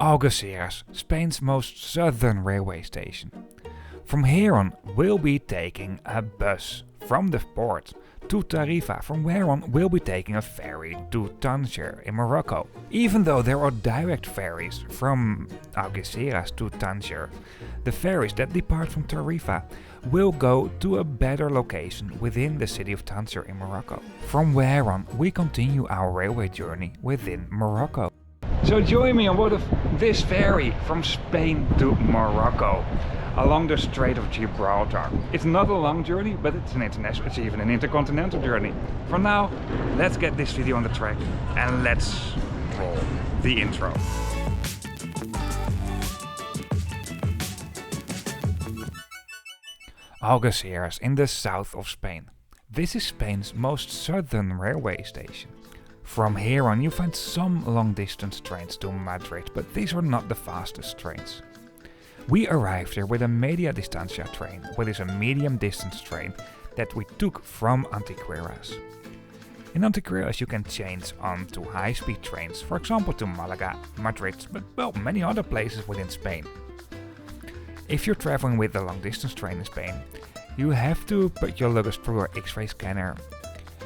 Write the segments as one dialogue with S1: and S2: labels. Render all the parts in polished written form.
S1: Algeciras, Spain's most southern railway station. From here on, we'll be taking a bus from the port to Tarifa, from where on we'll be taking a ferry to Tangier in Morocco. Even though there are direct ferries from Algeciras to Tangier, the ferries that depart from Tarifa will go to a better location within the city of Tangier in Morocco, from where on we continue our railway journey within Morocco. So join me on board of this ferry from Spain to Morocco along the Strait of Gibraltar. It's not a long journey, but it's even an intercontinental journey. For now, let's get this video on the track and let's roll the intro. Algeciras in the south of Spain. This is Spain's most southern railway station. From here on you find some long distance trains to Madrid, but these are not the fastest trains. We arrived here with a media distancia train, which is a medium distance train that we took from Algeciras. In Algeciras you can change on to high speed trains, for example to Malaga, Madrid, but well, many other places within Spain. If you're traveling with a long distance train in Spain, you have to put your luggage through our X-ray scanner,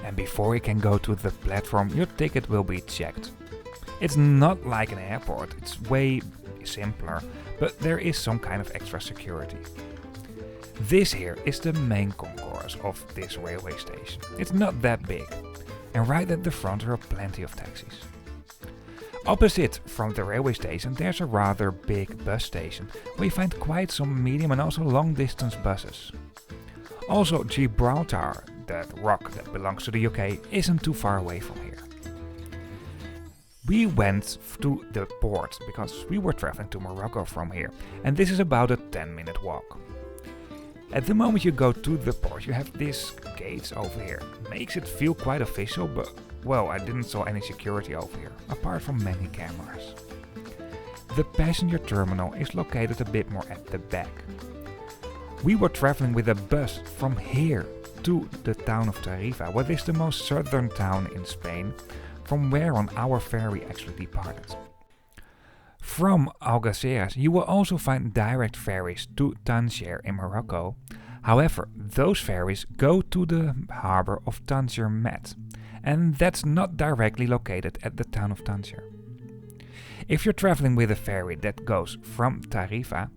S1: and before you can go to the platform your ticket will be checked. It's not like an airport, it's way simpler, but there is some kind of extra security. This here is the main concourse of this railway station. It's not that big, and right at the front there are plenty of taxis. Opposite from the railway station there's a rather big bus station where you find quite some medium and also long distance buses. Also Gibraltar, that rock that belongs to the UK, isn't too far away from here. We went to the port because we were traveling to Morocco from here, and this is about a 10-minute walk. At the moment you go to the port you have these gates over here. Makes it feel quite official, but well, I didn't saw any security over here, apart from many cameras. The passenger terminal is located a bit more at the back. We were traveling with a bus from here to the town of Tarifa, what is the most southern town in Spain, from where on our ferry actually departed. From Algeciras you will also find direct ferries to Tangier in Morocco. However, those ferries go to the harbor of Tanger Met, and that's not directly located at the town of Tangier. If you're traveling with a ferry that goes from Tarifa,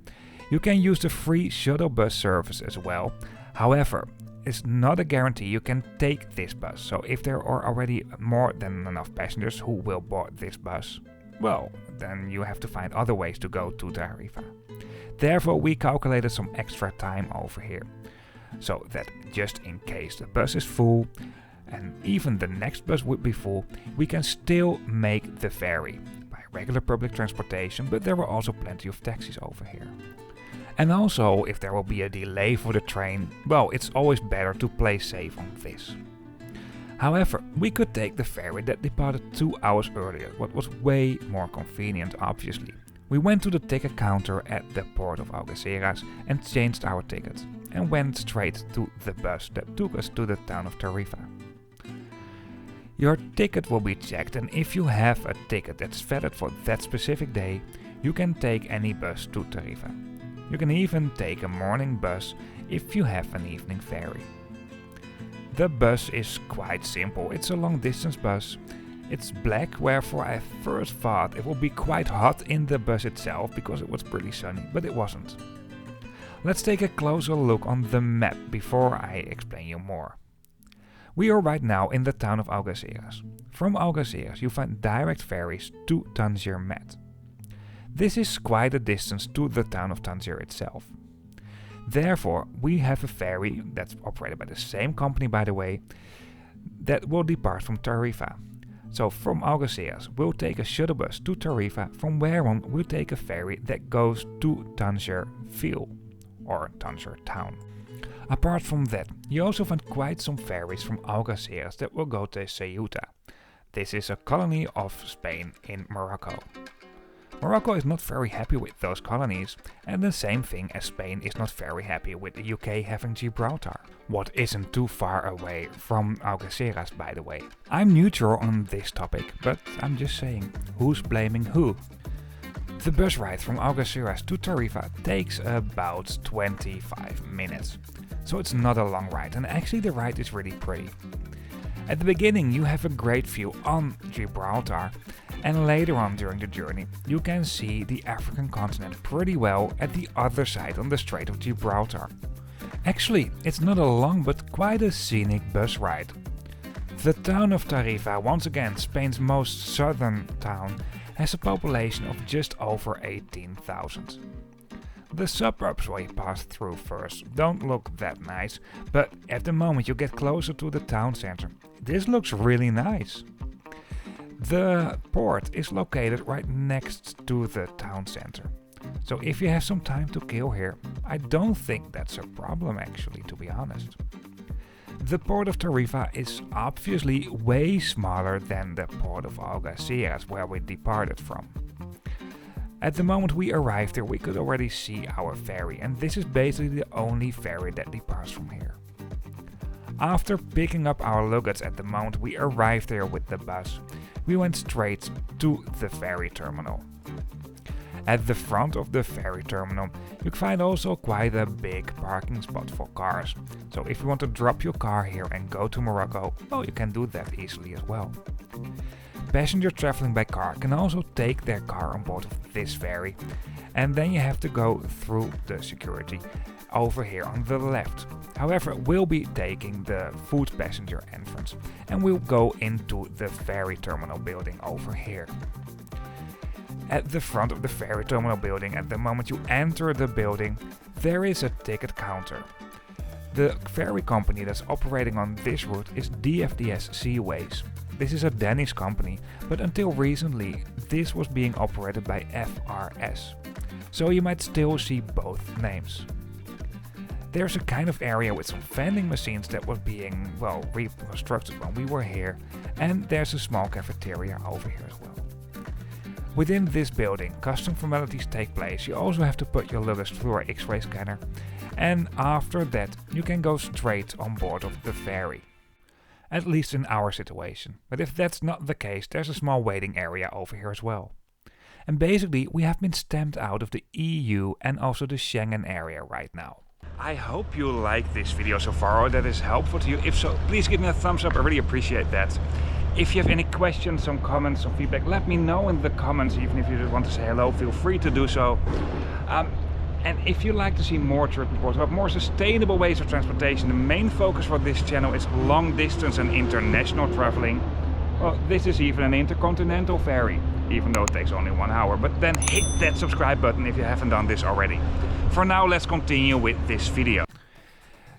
S1: you can use the free shuttle bus service as well. However, it's not a guarantee you can take this bus, so if there are already more than enough passengers who will board this bus, well, then you have to find other ways to go to Tarifa. Therefore we calculated some extra time over here, so that just in case the bus is full, and even the next bus would be full, we can still make the ferry by regular public transportation, but there were also plenty of taxis over here. And also, if there will be a delay for the train, well, it's always better to play safe on this. However, we could take the ferry that departed 2 hours earlier, what was way more convenient obviously. We went to the ticket counter at the port of Algeciras and changed our ticket, and went straight to the bus that took us to the town of Tarifa. Your ticket will be checked, and if you have a ticket that's valid for that specific day, you can take any bus to Tarifa. You can even take a morning bus if you have an evening ferry. The bus is quite simple, it's a long distance bus. It's black, wherefore I first thought it would be quite hot in the bus itself because it was pretty sunny, but it wasn't. Let's take a closer look on the map before I explain you more. We are right now in the town of Algeciras. From Algeciras you find direct ferries to Tanger Met. This is quite a distance to the town of Tangier itself. Therefore, we have a ferry that's operated by the same company, by the way, that will depart from Tarifa. So from Algeciras we'll take a shuttle bus to Tarifa, from where on we'll take a ferry that goes to Tanger Ville, or Tanger Town. Apart from that, you also find quite some ferries from Algeciras that will go to Ceuta. This is a colony of Spain in Morocco. Morocco is not very happy with those colonies, and the same thing as Spain is not very happy with the UK having Gibraltar, what isn't too far away from Algeciras, by the way. I'm neutral on this topic, but I'm just saying, who's blaming who? The bus ride from Algeciras to Tarifa takes about 25 minutes. So it's not a long ride, and actually the ride is really pretty. At the beginning you have a great view on Gibraltar, and later on during the journey you can see the African continent pretty well at the other side on the Strait of Gibraltar. Actually, it's not a long but quite a scenic bus ride. The town of Tarifa, once again Spain's most southern town, has a population of just over 18,000. The suburbs we passed through first don't look that nice, but at the moment you get closer to the town center, this looks really nice. The port is located right next to the town center, so if you have some time to kill here, I don't think that's a problem actually, to be honest. The port of Tarifa is obviously way smaller than the port of Algeciras where we departed from. At the moment we arrived here we could already see our ferry, and this is basically the only ferry that departs from here. After picking up our luggage at the moment we arrived there with the bus, we went straight to the ferry terminal. At the front of the ferry terminal you can find also quite a big parking spot for cars, so if you want to drop your car here and go to Morocco, well, you can do that easily as well. Passengers traveling by car can also take their car on board of this ferry, and then you have to go through the security over here on the left. However, we'll be taking the foot passenger entrance and we'll go into the ferry terminal building over here. At the front of the ferry terminal building, at the moment you enter the building, there is a ticket counter. The ferry company that's operating on this route is DFDS Seaways. This is a Danish company, but until recently this was being operated by FRS, so you might still see both names. There's a kind of area with some vending machines that was being, well, reconstructed when we were here, and there's a small cafeteria over here as well. Within this building, custom formalities take place. You also have to put your luggage through our X-ray scanner, and after that you can go straight on board of the ferry. At least in our situation, but if that's not the case, there's a small waiting area over here as well. And basically we have been stamped out of the EU and also the Schengen area right now. I hope you like this video so far, or that is helpful to you. If so, please give me a thumbs up, I really appreciate that. If you have any questions, some comments, some feedback, let me know in the comments. Even if you just want to say hello, feel free to do so. And if you'd like to see more trip reports about more sustainable ways of transportation, the main focus for this channel is long distance and international traveling. Well, this is even an intercontinental ferry, even though it takes only 1 hour. But then hit that subscribe button if you haven't done this already. For now, let's continue with this video.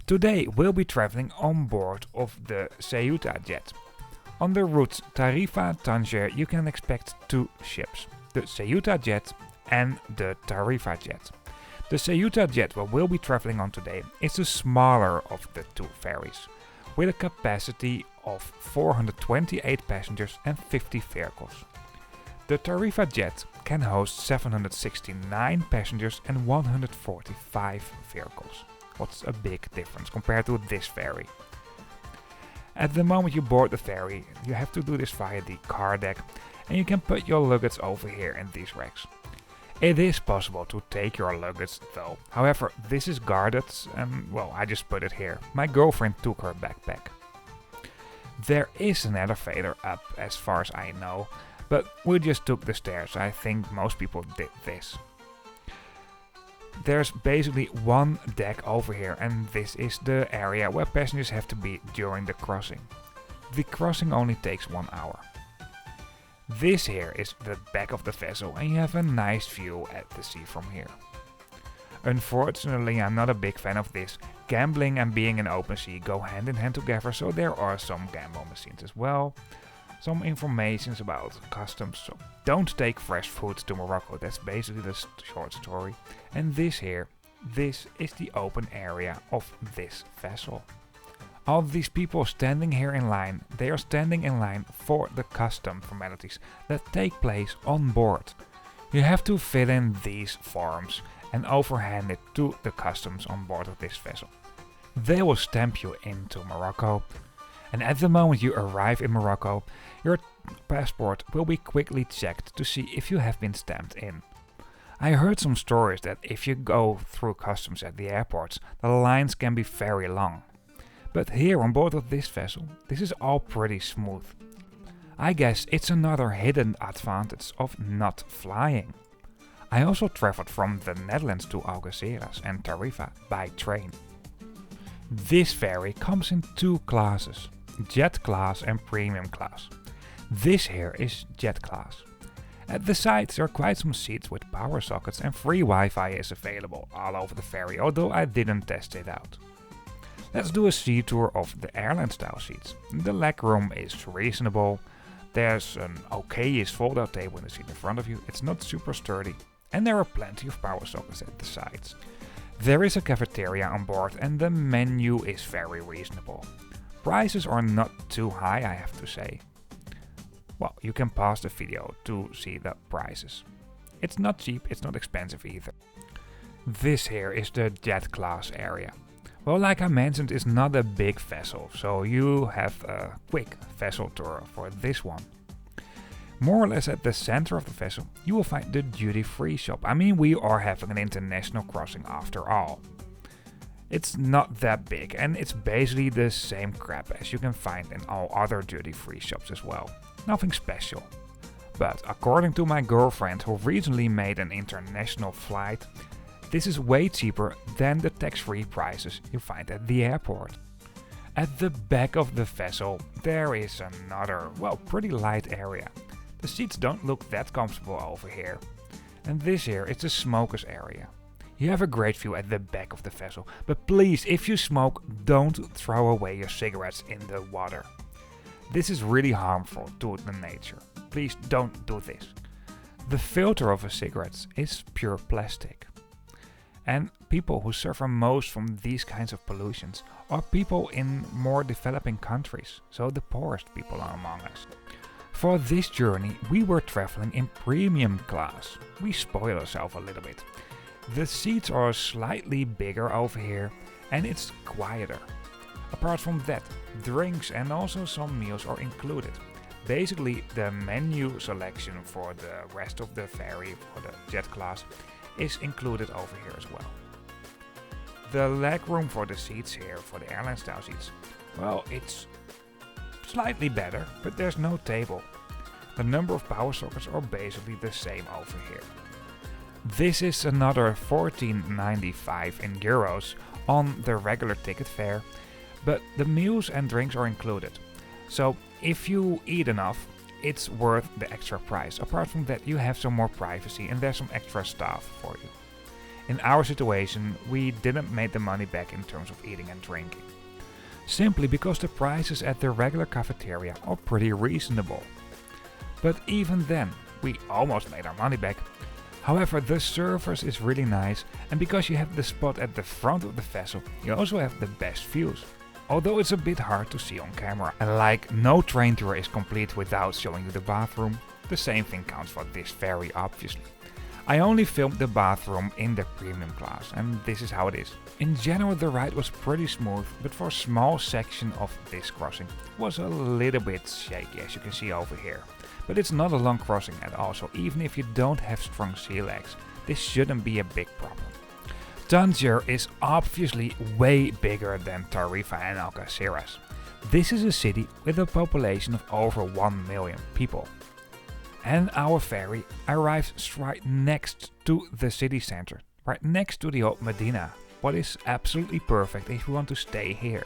S1: Today we'll be traveling on board of the Ceuta jet. On the route Tarifa-Tanger you can expect 2 ships, the Ceuta jet and the Tarifa jet. The Ceuta jet what we'll be traveling on today is the smaller of the 2 ferries, with a capacity of 428 passengers and 50 vehicles. The Tarifa jet can host 769 passengers and 145 vehicles. What's a big difference compared to this ferry. At the moment you board the ferry, you have to do this via the car deck, and you can put your luggage over here in these racks. It is possible to take your luggage though, however this is guarded and well, I just put it here. My girlfriend took her backpack. There is an elevator up as far as I know, but we just took the stairs. I think most people did this. There's basically one deck over here, and this is the area where passengers have to be during the crossing. The crossing only takes 1 hour. This here is the back of the vessel, and you have a nice view at the sea from here. Unfortunately, I'm not a big fan of this. Gambling and being in open sea go hand in hand together, so there are some gamble machines as well. Some informations about customs, so don't take fresh food to Morocco, that's basically the short story. And this here, this is the open area of this vessel. All these people standing here in line, they are standing in line for the custom formalities that take place on board. You have to fill in these forms and overhand it to the customs on board of this vessel. They will stamp you into Morocco, and at the moment you arrive in Morocco, your passport will be quickly checked to see if you have been stamped in. I heard some stories that if you go through customs at the airports, the lines can be very long. But here on board of this vessel, this is all pretty smooth. I guess it's another hidden advantage of not flying. I also traveled from the Netherlands to Algeciras and Tarifa by train. This ferry comes in two classes, jet class and premium class. This here is jet class. At the sides there are quite some seats with power sockets and free Wi-Fi is available all over the ferry, although I didn't test it out. Let's do a sea tour of the airline style seats. The legroom is reasonable. There's an okayish fold-out table in the seat in front of you. It's not super sturdy. And there are plenty of power sockets at the sides. There is a cafeteria on board and the menu is very reasonable. Prices are not too high, I have to say. Well, you can pause the video to see the prices. It's not cheap, it's not expensive either. This here is the jet class area. Well, like I mentioned, it's not a big vessel, so you have a quick vessel tour for this one. More or less at the center of the vessel, you will find the duty-free shop. I mean, we are having an international crossing after all. It's not that big and it's basically the same crap as you can find in all other duty-free shops as well. Nothing special. But according to my girlfriend who recently made an international flight, this is way cheaper than the tax-free prices you find at the airport. At the back of the vessel there is another, well, pretty light area. The seats don't look that comfortable over here. And this here is the smokers area. You have a great view at the back of the vessel, but please, if you smoke, don't throw away your cigarettes in the water. This is really harmful to the nature. Please don't do this. The filter of a cigarette is pure plastic. And people who suffer most from these kinds of pollutions are people in more developing countries, so the poorest people are among us. For this journey we were traveling in premium class. We spoil ourselves a little bit. The seats are slightly bigger over here and it's quieter. Apart from that, drinks and also some meals are included. Basically the menu selection for the rest of the ferry, for the jet class, is included over here as well. The legroom for the seats here, for the airline style seats, well, it's slightly better, but there's no table. The number of power sockets are basically the same over here. This is another €14.95 in euros on the regular ticket fare, but the meals and drinks are included. So if you eat enough, it's worth the extra price. Apart from that, you have some more privacy and there's some extra stuff for you. In our situation, we didn't make the money back in terms of eating and drinking. Simply because the prices at the regular cafeteria are pretty reasonable. But even then, we almost made our money back. However, the service is really nice, and because you have the spot at the front of the vessel, you also have the best views. Although it's a bit hard to see on camera. And like no train tour is complete without showing you the bathroom, the same thing counts for this ferry obviously. I only filmed the bathroom in the premium class and this is how it is. In general the ride was pretty smooth, but for a small section of this crossing it was a little bit shaky, as you can see over here. But it's not a long crossing at all, so even if you don't have strong sea legs, this shouldn't be a big problem. Tangier is obviously way bigger than Tarifa and Algeceiras. This is a city with a population of over 1 million people. And our ferry arrives right next to the city center, right next to the old Medina, what is absolutely perfect if you want to stay here.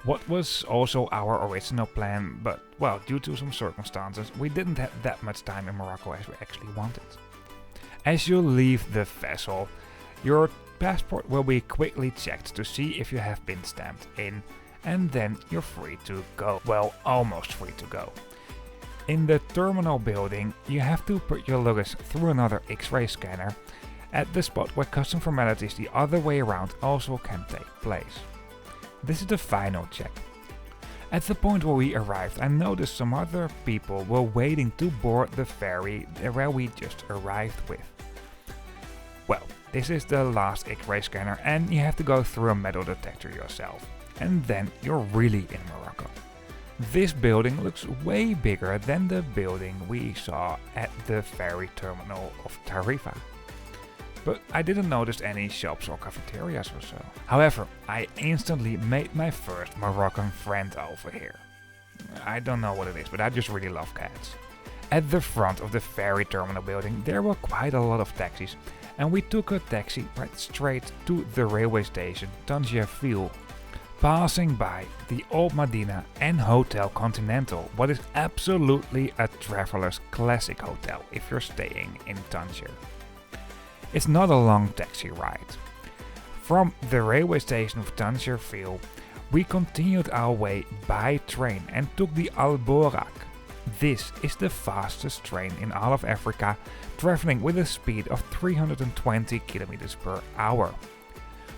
S1: What was also our original plan, but well, due to some circumstances, we didn't have that much time in Morocco as we actually wanted. As you leave the vessel, your passport will be quickly checked to see if you have been stamped in, and then you're free to go. Well, almost free to go. In the terminal building, you have to put your luggage through another X-ray scanner at the spot where custom formalities the other way around also can take place. This is the final check. At the point where we arrived, I noticed some other people were waiting to board the ferry where we just arrived with. Well, this is the last X-ray scanner and you have to go through a metal detector yourself. And then you're really in Morocco. This building looks way bigger than the building we saw at the ferry terminal of Tarifa. but I didn't notice any shops or cafeterias or so. However, I instantly made my first Moroccan friend over here. I don't know what it is, but I just really love cats. At the front of the ferry terminal building there were quite a lot of taxis, and we took a taxi right straight to the railway station Tanger Ville, passing by the Old Medina and Hotel Continental, what is absolutely a traveler's classic hotel if you're staying in Tangier. It's not a long taxi ride. From the railway station of Tanger Ville, we continued our way by train and took the Alborak. This is the fastest train in all of Africa, traveling with a speed of 320 km per hour.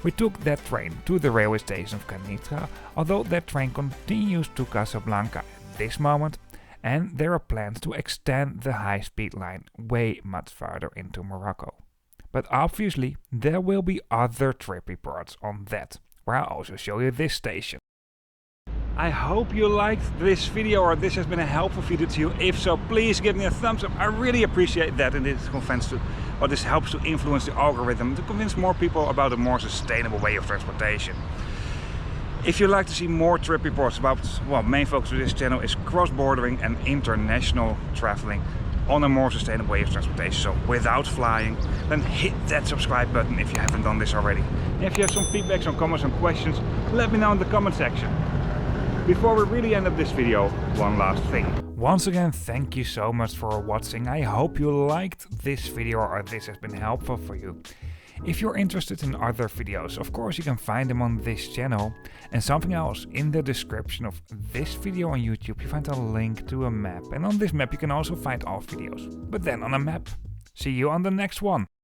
S1: We took that train to the railway station of Canitra, although that train continues to Casablanca at this moment, and there are plans to extend the high-speed line way much further into Morocco. But obviously there will be other trip reports on that, where I'll also show you this station. I hope you liked this video, or this has been a helpful video to you. If so, please give me a thumbs up. I really appreciate that, and this helps to influence the algorithm to convince more people about a more sustainable way of transportation. If you'd like to see more trip reports about, well, main focus of this channel is cross-bordering and international traveling on a more sustainable way of transportation, so without flying, then hit that subscribe button if you haven't done this already. And if you have some feedback, some comments, some questions, let me know in the comment section. Before we really end up this video, one last thing. Once again, thank you so much for watching. I hope you liked this video, or this has been helpful for you. If you're interested in other videos, of course you can find them on this channel. And something else, in the description of this video on YouTube you find a link to a map. And on this map you can also find all videos, but then on a map. See you on the next one.